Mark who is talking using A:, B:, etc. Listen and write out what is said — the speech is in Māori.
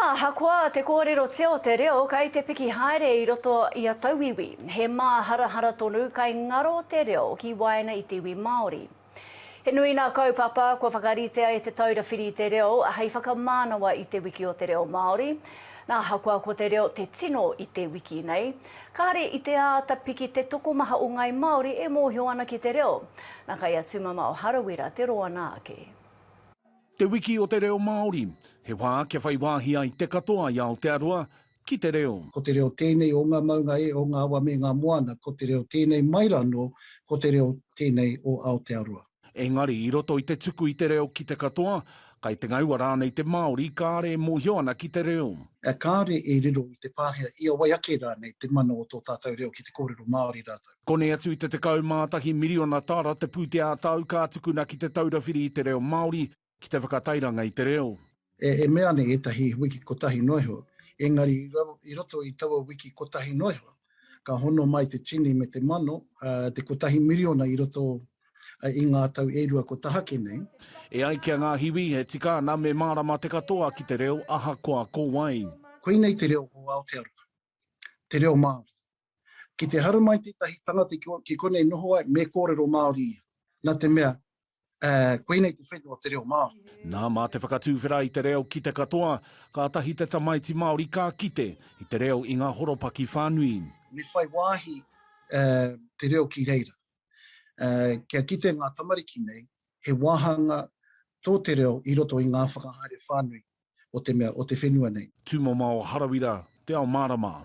A: Hakoa te kōrero teo te reo kai te piki haere I roto I a tauiwi. He mā hara tonu kai ngaro te reo ki waina I te iwi Māori. He nui nā kaupapa kua whakaritea e te taura whiri te reo a hei whakamānawa I te wiki o te reo Māori. Nā hakoa ko te reo te tino I te wiki nei. Kāre I te āta piki te tokomaha o ngai Māori e mōhio ana ki te reo. Nā kai a tūmama o Harawira te roa nā ake.
B: Te wiki o te reo Māori, he wā kia whai wāhi ai te katoa I Aotearoa ki te reo.
C: Ko te reo tēnei o ngā maunga e o ngā awa me ngā moana, ko te reo tēnei mairano, ko te reo tēnei o Aotearoa.
B: Engari, I roto I te tuku I te reo ki te katoa, kai te ngaua rānei te Māori kāre mōhio ana ki te reo.
C: Kāre e riro I te pāhea I a waiake rānei te mana o tō tātou reo ki te kōrero Māori rātou.
B: Kone atu I te tekau mātahi miriona tāra te pūtea tāu kā tukuna ki te taurawhiri I te reo Māori, ki te whakatairanga I te reo.
C: E mea ne etahi wiki kotahi noiho. Engari, I roto I taua wiki kotahi noiho, ka hono mai te tini me te mano, te kotahi miriona I roto I ngā tau e rua ko tahake nei.
B: E ai kia ngā hiwi he tika nā me Mārama te katoa ki te reo aha koa ko wai.
C: Koe nei te reo o Aotearoa, te reo Māori. Ki te haru mai tētahi tangata ki konei noho ai me kōrero Māori. Nā te mea, koe nei te whenua te reo Māori.
B: Nā mā te whakatūwhera I te reo ki te katoa, ka tahi te tamaiti Māori kā kite I te reo I ngā horopaki whānui.
C: Me whai wāhi te reo ki reira. Kia kite ngā tamariki nei, he wāhanga tō te reo I roto I ngā whakahaere whānui o te mea, o te whenua nei.
B: Tūmama o Harawira, te ao Mārama.